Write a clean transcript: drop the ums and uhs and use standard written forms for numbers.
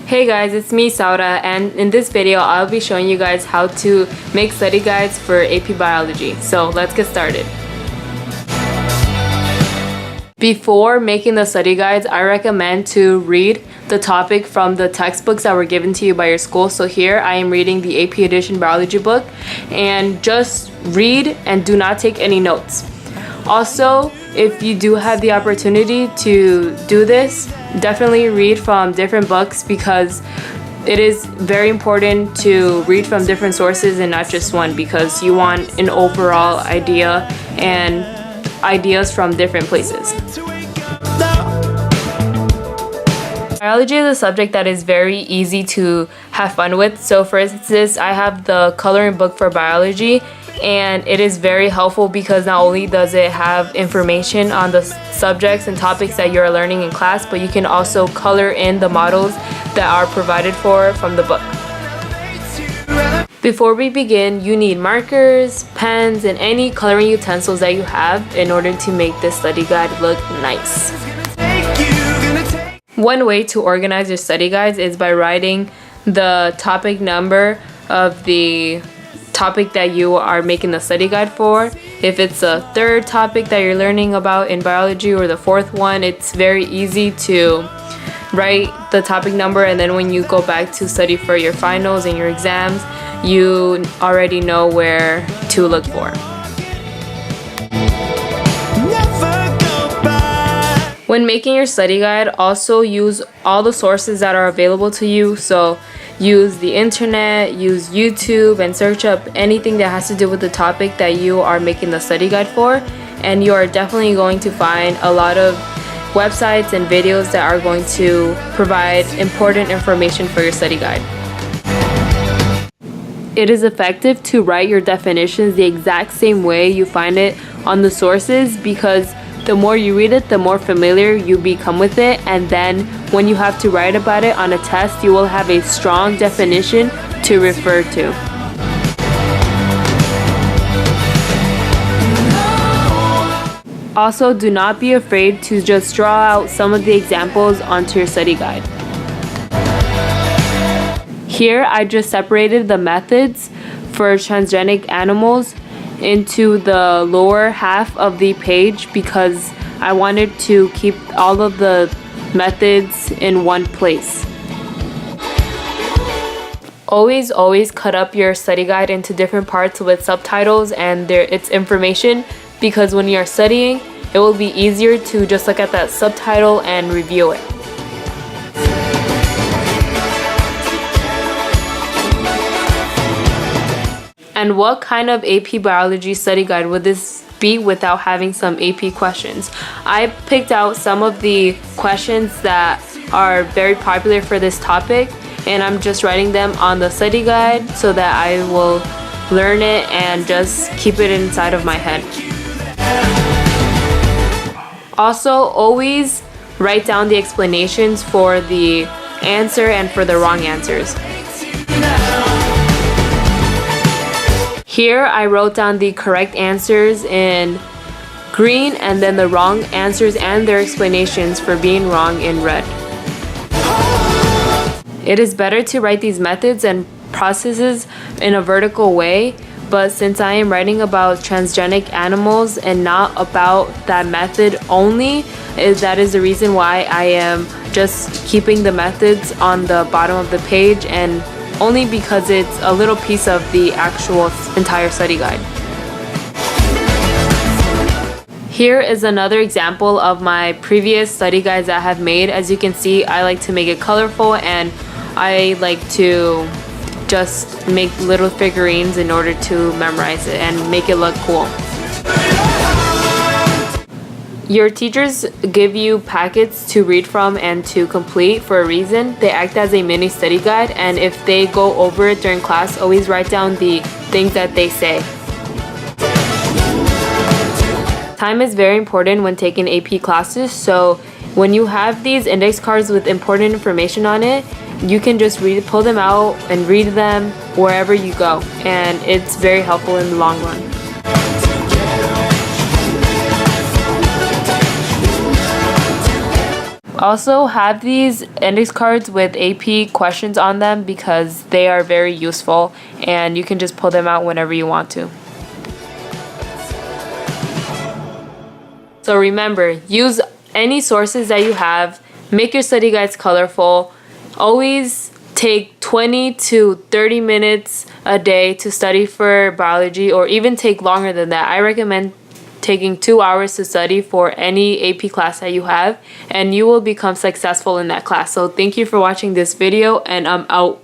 Hey guys, it's me Saura, and in this video I'll be showing you guys how to make study guides for AP Biology. So let's get started. Before making the study guides, I recommend to read the topic from the textbooks that were given to you by your school. So here I am reading the AP Edition Biology book, and just read and do not take any notes. Also, if you do have the opportunity to do this, definitely read from different books because it is very important to read from different sources and not just one, because you want an overall idea and ideas from different places. Biology is a subject that is very easy to have fun with. So for instance, I have the coloring book for biology, and it is very helpful because not only does it have information on the subjects and topics that you're learning in class, but you can also color in the models that are provided from the book. Before we begin, you need markers, pens, and any coloring utensils that you have in order to make this study guide look nice. One way to organize your study guides is by writing the topic number of the topic that you are making the study guide for. If it's a third topic that you're learning about in biology or the fourth one, it's very easy to write the topic number, and then when you go back to study for your finals and your exams, you already know where to look for. When making your study guide, also use all the sources that are available to you. So use the internet, use YouTube, and search up anything that has to do with the topic that you are making the study guide for. And you are definitely going to find a lot of websites and videos that are going to provide important information for your study guide. It is effective to write your definitions the exact same way you find it on the sources, because the more you read it, the more familiar you become with it, and then when you have to write about it on a test, you will have a strong definition to refer to. Also, do not be afraid to just draw out some of the examples onto your study guide. Here, I just separated the methods for transgenic animals into the lower half of the page because I wanted to keep all of the methods in one place. Always cut up your study guide into different parts with subtitles and its information, because when you're studying, it will be easier to just look at that subtitle and review it. And what kind of AP Biology study guide would this be without having some AP questions? I picked out some of the questions that are very popular for this topic, and I'm just writing them on the study guide so that I will learn it and just keep it inside of my head. Also, always write down the explanations for the answer and for the wrong answers. Here I wrote down the correct answers in green and then the wrong answers and their explanations for being wrong in red. It is better to write these methods and processes in a vertical way, but since I am writing about transgenic animals and not about that method only, that is the reason why I am just keeping the methods on the bottom of the page, and only because it's a little piece of the actual entire study guide. Here is another example of my previous study guides that I have made. As you can see, I like to make it colorful, and I like to just make little figurines in order to memorize it and make it look cool. Your teachers give you packets to read from and to complete for a reason. They act as a mini study guide, and if they go over it during class, always write down the things that they say. Time is very important when taking AP classes, so when you have these index cards with important information on it, you can just pull them out and read them wherever you go, and it's very helpful in the long run. Also, have these index cards with AP questions on them because they are very useful and you can just pull them out whenever you want to. So remember, use any sources that you have, make your study guides colorful, always take 20 to 30 minutes a day to study for biology, or even take longer than that. I recommend taking 2 hours to study for any AP class that you have, and you will become successful in that class. So thank you for watching this video, and I'm out.